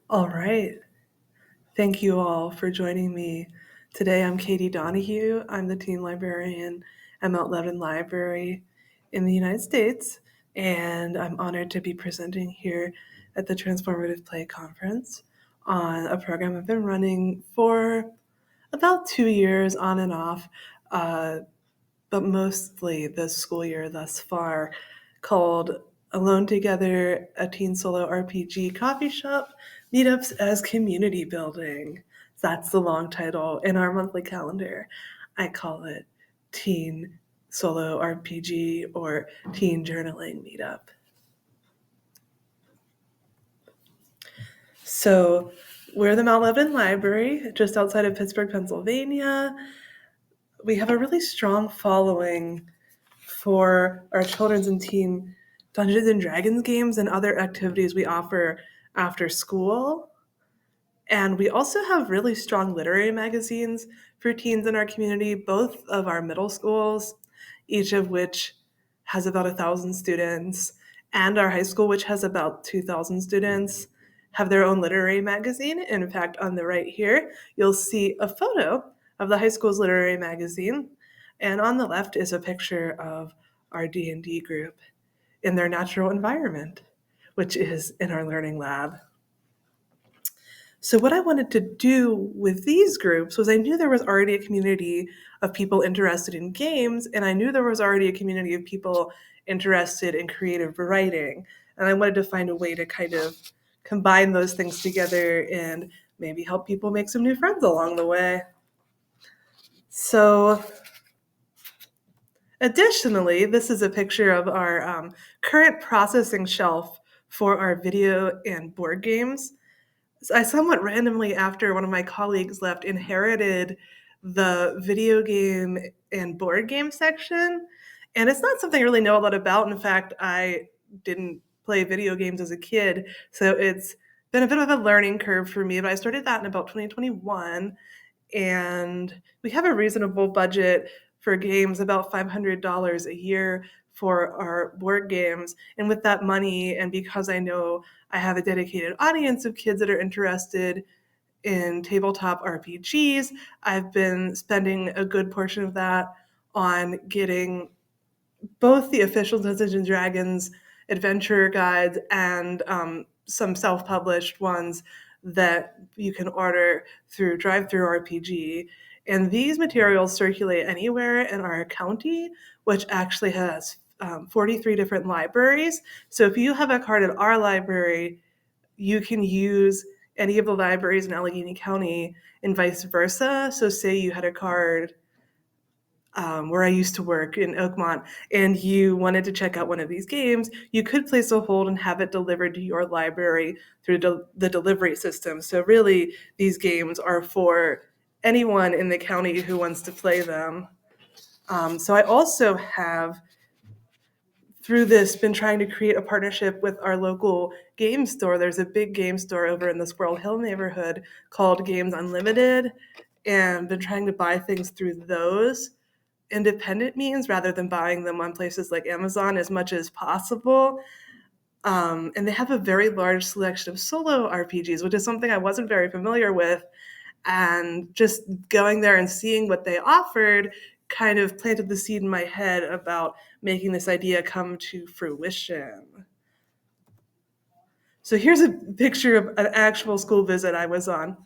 All right. Thank you all for joining me. Today I'm Katie Donahoe. I'm the Teen Librarian at Mt Lebanon Library in the United States, and I'm honored to be presenting here at the Transformative Play Conference on a program I've been running for about 2 years on and off, uh, but mostly this school year thus far, called Alone Together, a teen solo RPG coffee shop, Meetups as community building. That's the long title in our monthly calendar. I call it Teen Solo RPG or Teen Journaling Meetup. So we're the Mount Lebanon Library, just outside of Pittsburgh, Pennsylvania. We have a really strong following for our children's and teen Dungeons and Dragons games and other activities we offer after school. And we also have really strong literary magazines for teens in our community, both of our middle schools, each of which has about 1,000 students, and our high school, which has about 2,000 students, have their own literary magazine. In fact, on the right here, you'll see a photo of the high school's literary magazine, and on the left is a picture of our D&D group in their natural environment, which is in our learning lab. So what I wanted to do with these groups was I knew there was already a community of people interested in games, and I knew there was already a community of people interested in creative writing. And I wanted to find a way to kind of combine those things together and maybe help people make some new friends along the way. So additionally, this is a picture of our current processing shelf for our video and board games. I somewhat randomly, after one of my colleagues left, inherited the video game and board game section. And it's not something I really know a lot about. In fact, I didn't play video games as a kid. So it's been a bit of a learning curve for me. But I started that in about 2021. And we have a reasonable budget for games, about $500 a year for our board games. And with that money, and because I know I have a dedicated audience of kids that are interested in tabletop RPGs, I've been spending a good portion of that on getting both the official Dungeons and Dragons adventure guides and some self-published ones that you can order through Drive-Thru RPG. And these materials circulate anywhere in our county, which actually has 43 different libraries. So if you have a card at our library, you can use any of the libraries in Allegheny County and vice versa. So say you had a card where I used to work in Oakmont, and you wanted to check out one of these games, you could place a hold and have it delivered to your library through the delivery system. So really, these games are for anyone in the county who wants to play them. So I also have, through this, been trying to create a partnership with our local game store. There's a big game store over in the Squirrel Hill neighborhood called Games Unlimited, and been trying to buy things through those independent means rather than buying them on places like Amazon as much as possible. And they have a very large selection of solo RPGs, which is something I wasn't very familiar with. And just going there and seeing what they offered kind of planted the seed in my head about making this idea come to fruition. So here's a picture of an actual school visit I was on.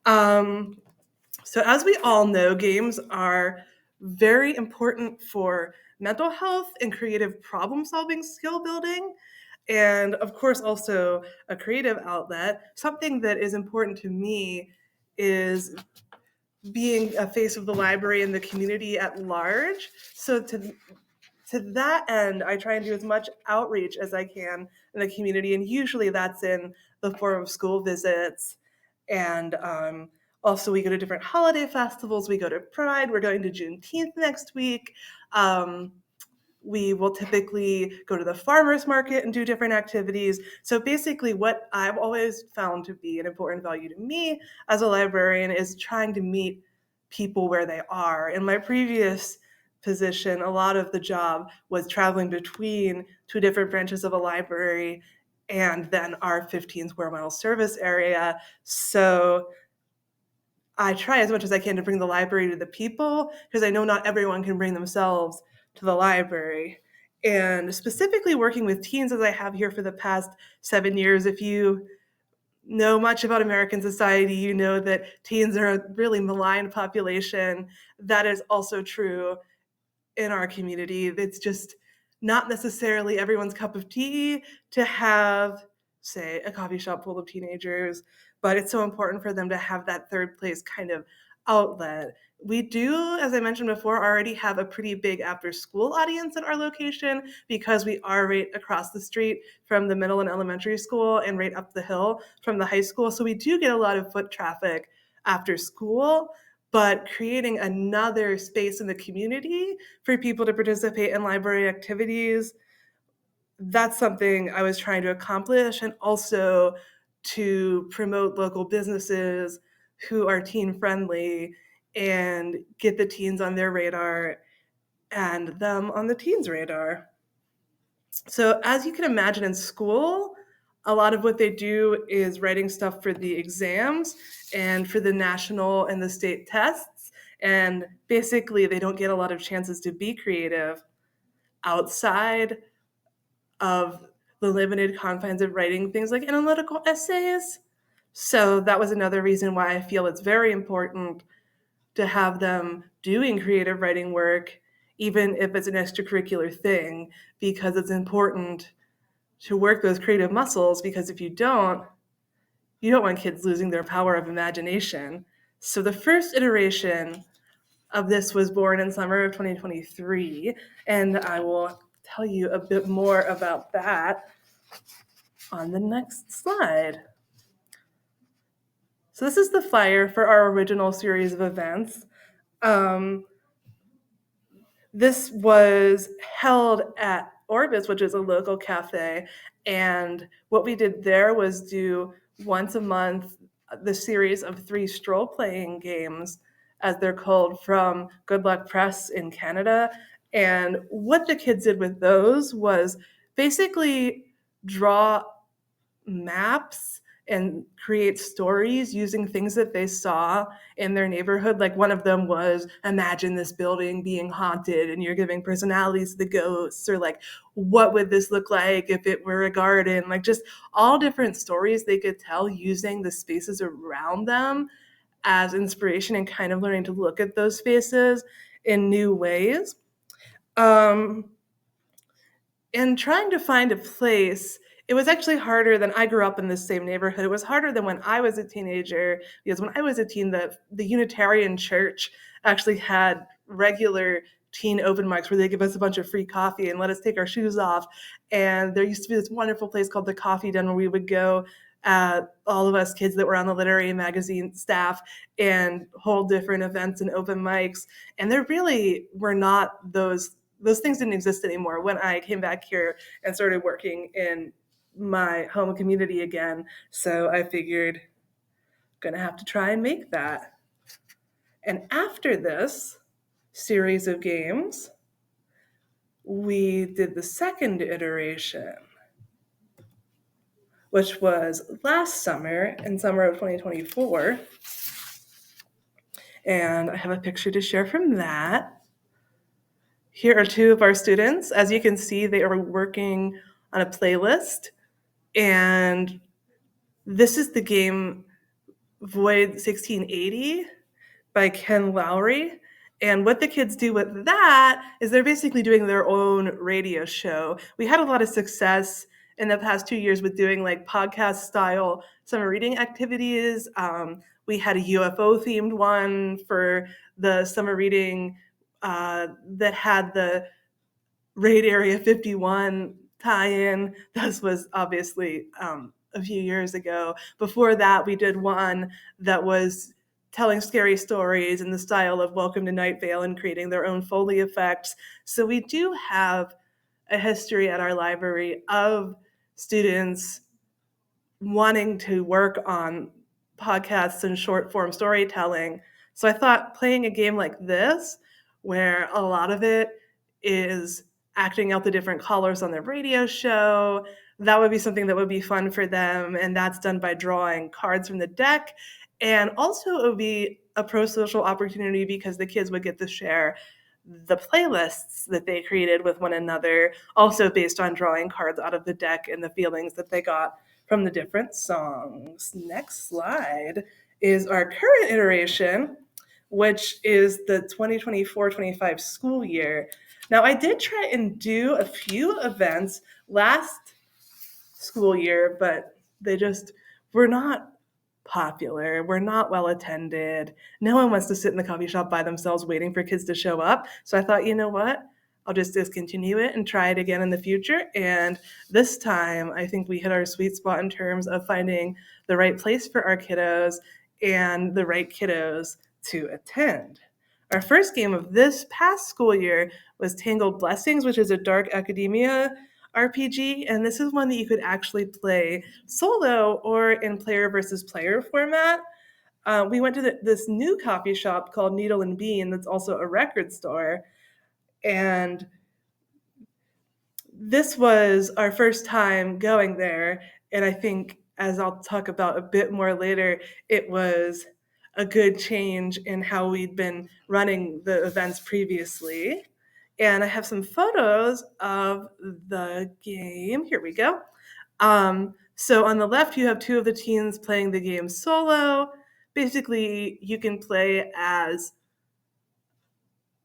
So as we all know, games are very important for mental health and creative problem-solving skill building, and of course also a creative outlet. Something that is important to me is being a face of the library and the community at large. So to that end, I try and do as much outreach as I can in the community, and usually that's in the form of school visits. And also, we go to different holiday festivals. We go to Pride. We're going to Juneteenth next week. We will typically go to the farmers market and do different activities. So basically, what I've always found to be an important value to me as a librarian is trying to meet people where they are. In my previous position, a lot of the job was traveling between two different branches of a library and then our 15 square mile service area. So I try as much as I can to bring the library to the people, because I know not everyone can bring themselves to the library. And specifically working with teens as I have here for the past 7 years, if you know much about American society, you know that teens are a really maligned population. That is also true in our community. It's just not necessarily everyone's cup of tea to have, say, a coffee shop full of teenagers, but it's so important for them to have that third place kind of outlet. We do, as I mentioned before, already have a pretty big after school audience at our location because we are right across the street from the middle and elementary school and right up the hill from the high school. So we do get a lot of foot traffic after school, but creating another space in the community for people to participate in library activities, that's something I was trying to accomplish, and also to promote local businesses who are teen friendly and get the teens on their radar and them on the teens' radar. So, as you can imagine, in school, a lot of what they do is writing stuff for the exams and for the national and the state tests. And basically, they don't get a lot of chances to be creative outside of the limited confines of writing things like analytical essays. So, that was another reason why I feel it's very important to have them doing creative writing work, even if it's an extracurricular thing, because it's important to work those creative muscles, because if you don't want kids losing their power of imagination. So the first iteration of this was born in summer of 2023, and I will tell you a bit more about that on the next slide. So this is the flyer for our original series of events. This was held at Orbis, which is a local cafe, and what we did there was do once a month the series of 3 Strollplaying games, as they're called, from Good Luck Press in Canada. And what the kids did with those was basically draw maps and create stories using things that they saw in their neighborhood. Like, one of them was, imagine this building being haunted and you're giving personalities to the ghosts, or like, what would this look like if it were a garden? Like, just all different stories they could tell using the spaces around them as inspiration, and kind of learning to look at those spaces in new ways. And trying to find a place, it was actually harder than, I grew up in the same neighborhood. It was harder than when I was a teenager, because when I was a teen, the Unitarian Church actually had regular teen open mics where they give us a bunch of free coffee and let us take our shoes off. And there used to be this wonderful place called the Coffee Den where we would go, all of us kids that were on the literary magazine staff, and hold different events and open mics. And there really were not those things didn't exist anymore when I came back here and started working in my home community again. So I figured, gonna have to try and make that. And after this series of games, we did the second iteration, which was last summer, in summer of 2024. And I have a picture to share from that. Here are 2 of our students. As you can see, they are working on a playlist. And this is the game Void 1680 by Ken Lowry. And what the kids do with that is they're basically doing their own radio show. We had a lot of success in the past 2 years with doing like podcast style summer reading activities. We had a UFO themed one for the summer reading that had the Raid Area 51 tie-in. This was obviously a few years ago. Before that, we did one that was telling scary stories in the style of Welcome to Night Vale and creating their own Foley effects. So we do have a history at our library of students wanting to work on podcasts and short form storytelling. So I thought playing a game like this, where a lot of it is acting out the different callers on their radio show, that would be something that would be fun for them, and that's done by drawing cards from the deck. And also it would be a pro-social opportunity because the kids would get to share the playlists that they created with one another, also based on drawing cards out of the deck and the feelings that they got from the different songs. Next slide is our current iteration, which is the 2024-25 school year. Now, I did try and do a few events last school year, but they just were not popular. We're not well attended. No one wants to sit in the coffee shop by themselves waiting for kids to show up. So I thought, you know what? I'll just discontinue it and try it again in the future. And this time, I think we hit our sweet spot in terms of finding the right place for our kiddos and the right kiddos to attend. Our first game of this past school year was Tangled Blessings, which is a dark academia RPG, and this is one that you could actually play solo or in player versus player format. We went to this new coffee shop called Needle and Bean that's also a record store, and this was our first time going there, and I think, as I'll talk about a bit more later, it was a good change in how we'd been running the events previously. And I have some photos of the game. Here we go. So on the left, you have two of the teens playing the game solo. Basically, you can play as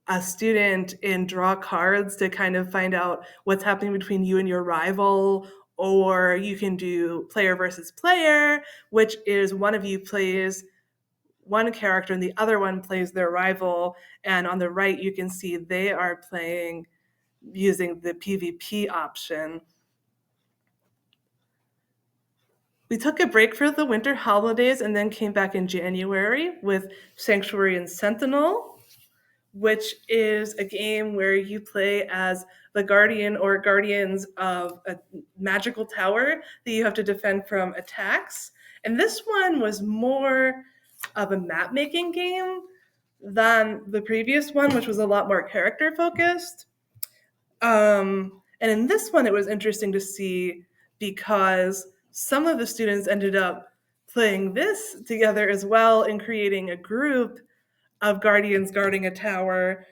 a student and draw cards to kind of find out what's happening between you and your rival, or you can do player versus player, which is one of you plays one character and the other one plays their rival. And on the right, you can see they are playing using the PvP option. We took a break for the winter holidays and then came back in January with Sanctuary and Sentinel, which is a game where you play as the guardian or guardians of a magical tower that you have to defend from attacks. And this one was more of a map making game than the previous one, which was a lot more character focused. And in this one, it was interesting to see because some of the students ended up playing this together as well and creating a group of guardians guarding a tower,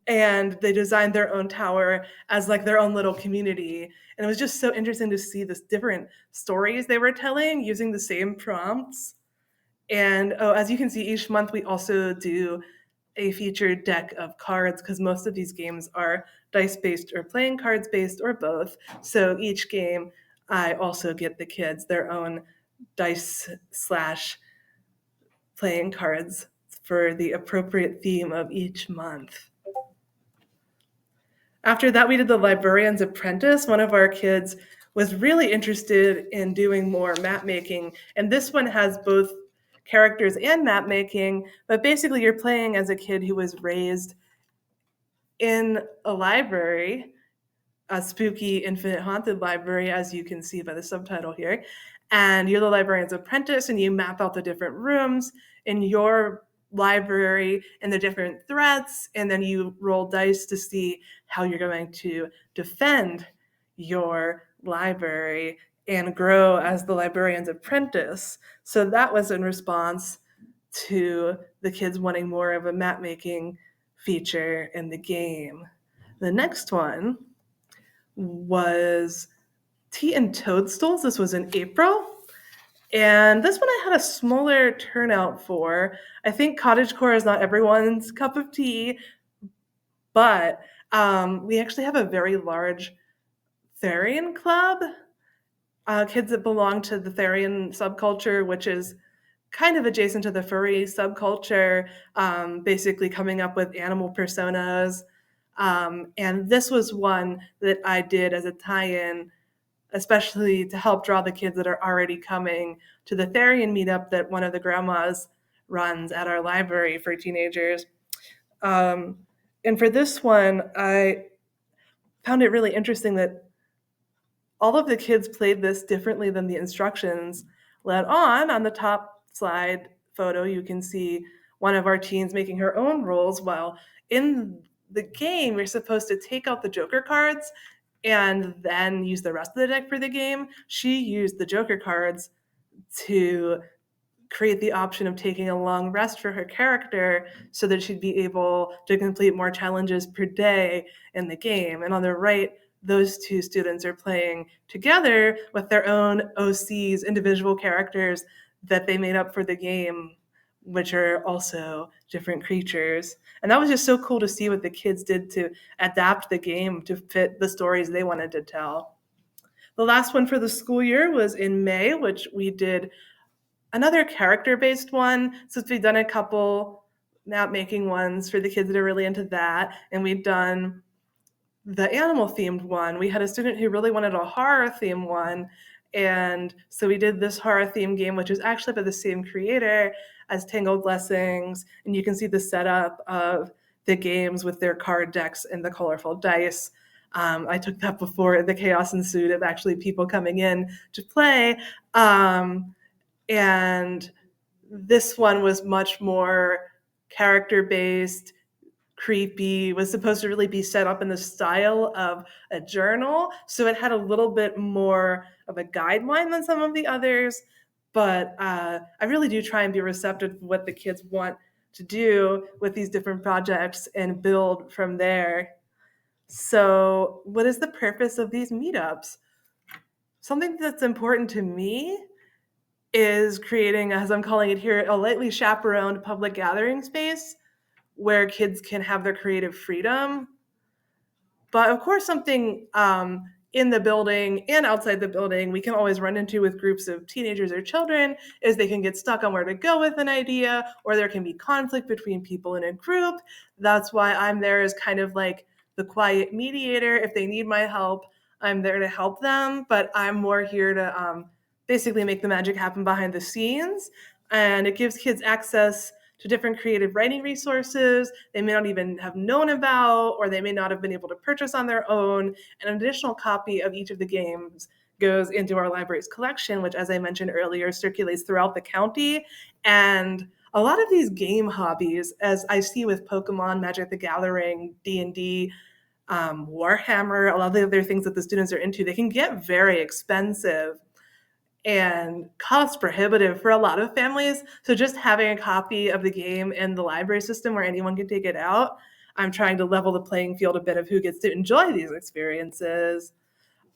and they designed their own tower as like their own little community. And it was just so interesting to see this different stories they were telling using the same prompts. And as you can see, each month we also do a featured deck of cards because most of these games are dice based or playing cards based or both. So each game, I also get the kids their own dice slash playing cards for the appropriate theme of each month. After that, we did the Librarian's Apprentice. One of our kids was really interested in doing more map making, and this one has both characters and map making, but basically you're playing as a kid who was raised in a library, a spooky infinite haunted library, as you can see by the subtitle here, and you're the librarian's apprentice and you map out the different rooms in your library and the different threats, and then you roll dice to see how you're going to defend your library and grow as the librarian's apprentice. So that was in response to the kids wanting more of a map making feature in the game. The next one was Tea and Toadstools. This was in April. And this one I had a smaller turnout for. I think cottagecore is not everyone's cup of tea, but we actually have a very large Therian club. Kids that belong to the Therian subculture, which is kind of adjacent to the furry subculture, basically coming up with animal personas. And this was one that I did as a tie-in, especially to help draw the kids that are already coming to the Therian meetup that one of the grandmas runs at our library for teenagers. And for this one, I found it really interesting that all of the kids played this differently than the instructions led on. On the top slide photo, you can see one of our teens making her own rules, while in the game, you're supposed to take out the Joker cards and then use the rest of the deck for the game. She used the Joker cards to create the option of taking a long rest for her character so that she'd be able to complete more challenges per day in the game. And on the right, those two students are playing together with their own OCs, individual characters that they made up for the game, which are also different creatures. And that was just so cool to see what the kids did to adapt the game to fit the stories they wanted to tell. The last one for the school year was in May, which we did another character-based one, since we've done a couple map making ones for the kids that are really into that, and we've done the animal-themed one. We had a student who really wanted a horror-themed one, and so we did this horror-themed game, which is actually by the same creator as Tangled Blessings, and you can see the setup of the games with their card decks and the colorful dice. I took that before the chaos ensued of actually people coming in to play. And this one was much more character-based, creepy, was supposed to really be set up in the style of a journal. So it had a little bit more of a guideline than some of the others. But I really do try and be receptive to what the kids want to do with these different projects and build from there. So, what is the purpose of these meetups? Something that's important to me is creating, as I'm calling it here, a lightly chaperoned public gathering space where kids can have their creative freedom. But of course, something in the building and outside the building we can always run into with groups of teenagers or children is they can get stuck on where to go with an idea, or there can be conflict between people in a group. That's why I'm there as kind of like the quiet mediator. If they need my help, I'm there to help them, but I'm more here to basically make the magic happen behind the scenes. And it gives kids access to different creative writing resources they may not even have known about, or they may not have been able to purchase on their own. And an additional copy of each of the games goes into our library's collection, which, as I mentioned earlier, circulates throughout the county. And a lot of these game hobbies, as I see with Pokemon, Magic the Gathering, D&D, Warhammer, a lot of the other things that the students are into, they can get very expensive and cost prohibitive for a lot of families. So just having a copy of the game in the library system where anyone can take it out, I'm trying to level the playing field a bit of who gets to enjoy these experiences.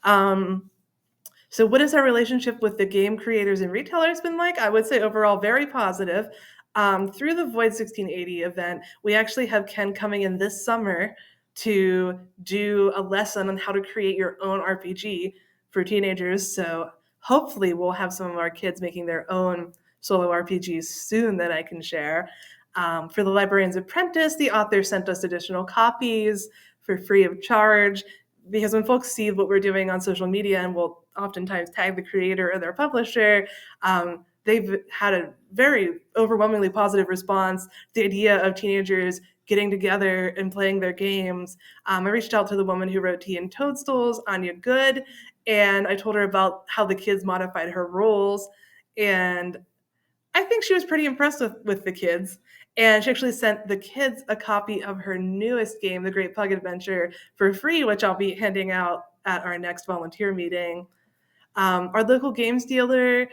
So what has our relationship with the game creators and retailers been like? I would say overall very positive. Through the Void 1680 event, we actually have Ken coming in this summer to do a lesson on how to create your own RPG for teenagers. So hopefully we'll have some of our kids making their own solo RPGs soon that I can share. For the Librarian's Apprentice, the author sent us additional copies for free of charge, because when folks see what we're doing on social media and will oftentimes tag the creator or their publisher, they've had a very overwhelmingly positive response to the idea of teenagers getting together and playing their games. I reached out to the woman who wrote Tea and Toadstools, Anya Good, and I told her about how the kids modified her roles. And I think she was pretty impressed with the kids. And she actually sent the kids a copy of her newest game, The Great Pug Adventure, for free, which I'll be handing out at our next volunteer meeting. Our local games dealer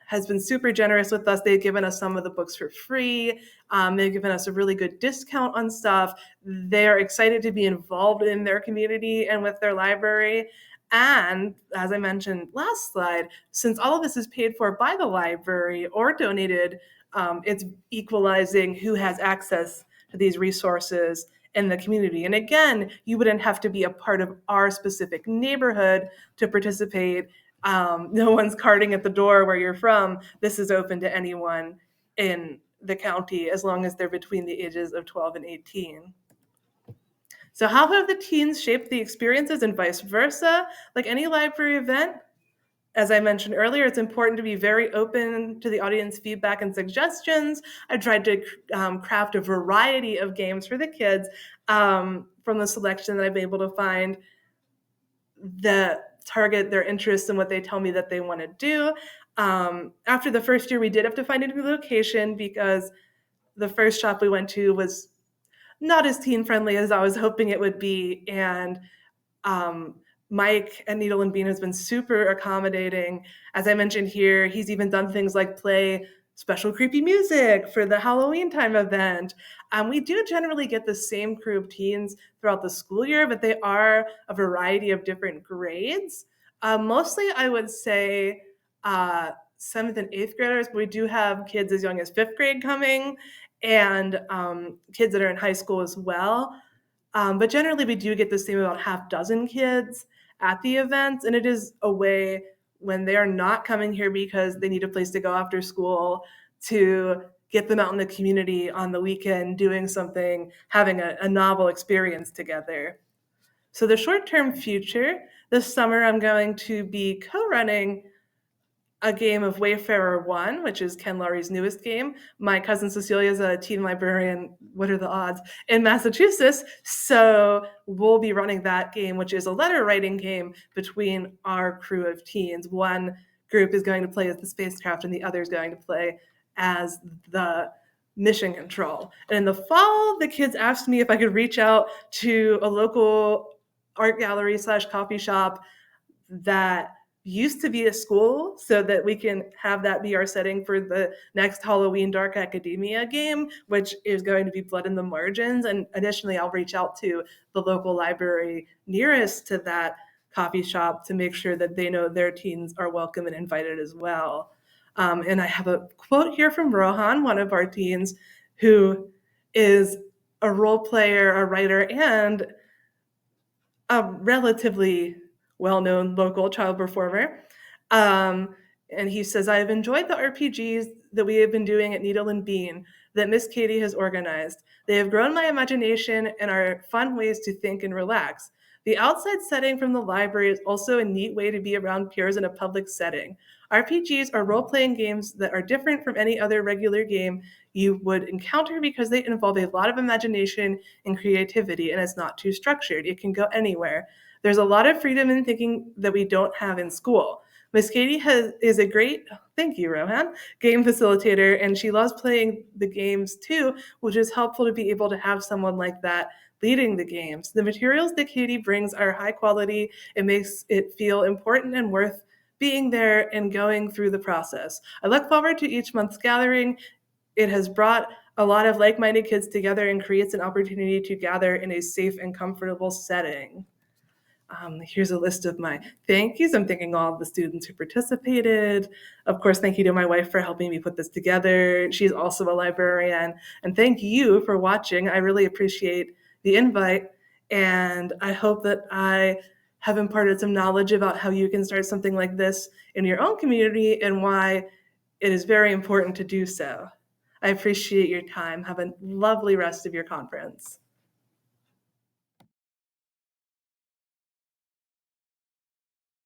has been super generous with us. They've given us some of the books for free. They've given us a really good discount on stuff. They're excited to be involved in their community and with their library. And as I mentioned last slide, since all of this is paid for by the library or donated, it's equalizing who has access to these resources in the community. And again, you wouldn't have to be a part of our specific neighborhood to participate. No one's carting at the door where you're from. This is open to anyone in the county as long as they're between the ages of 12 and 18. So how have the teens shaped the experiences and vice versa? Like any library event, as I mentioned earlier, it's important to be very open to the audience feedback and suggestions. I tried to craft a variety of games for the kids from the selection that I've been able to find that target their interests and what they tell me that they want to do. After the first year, we did have to find a new location because the first shop we went to was not as teen friendly as I was hoping it would be. And Mike at Needle and Bean has been super accommodating. As I mentioned here, he's even done things like play special creepy music for the Halloween time event. We do generally get the same crew of teens throughout the school year, but they are a variety of different grades. Mostly, I would say 7th and 8th graders, but we do have kids as young as 5th grade coming, and kids that are in high school as well. But generally, we do get the same about half dozen kids at the events, and it is a way when they are not coming here because they need a place to go after school to get them out in the community on the weekend doing something, having a novel experience together. So, the short term future this summer, I'm going to be co running a game of Wayfarer 1, which is Ken Laurie's newest game. My cousin Cecilia is a teen librarian, what are the odds, in Massachusetts. So we'll be running that game, which is a letter writing game between our crew of teens. One group is going to play as the spacecraft, and the other is going to play as the mission control. And in the fall, the kids asked me if I could reach out to a local art gallery / coffee shop that used to be a school so that we can have that be our setting for the next Halloween Dark Academia game, which is going to be Blood in the Margins. And additionally, I'll reach out to the local library nearest to that coffee shop to make sure that they know their teens are welcome and invited as well. And I have a quote here from Rohan, one of our teens, who is a role player, a writer, and a relatively well-known local child performer. And he says, I have enjoyed the RPGs that we have been doing at Needle and Bean that Miss Katie has organized. They have grown my imagination and are fun ways to think and relax. The outside setting from the library is also a neat way to be around peers in a public setting. RPGs are role-playing games that are different from any other regular game you would encounter because they involve a lot of imagination and creativity, and it's not too structured. It can go anywhere. There's a lot of freedom in thinking that we don't have in school. Miss Katie is a great, thank you, Rohan, game facilitator, and she loves playing the games too, which is helpful to be able to have someone like that leading the games. The materials that Katie brings are high quality. It makes it feel important and worth being there and going through the process. I look forward to each month's gathering. It has brought a lot of like-minded kids together and creates an opportunity to gather in a safe and comfortable setting. Here's a list of my thank yous. I'm thanking all of the students who participated. Of course, thank you to my wife for helping me put this together. She's also a librarian. And thank you for watching. I really appreciate the invite. And I hope that I have imparted some knowledge about how you can start something like this in your own community and why it is very important to do so. I appreciate your time. Have a lovely rest of your conference.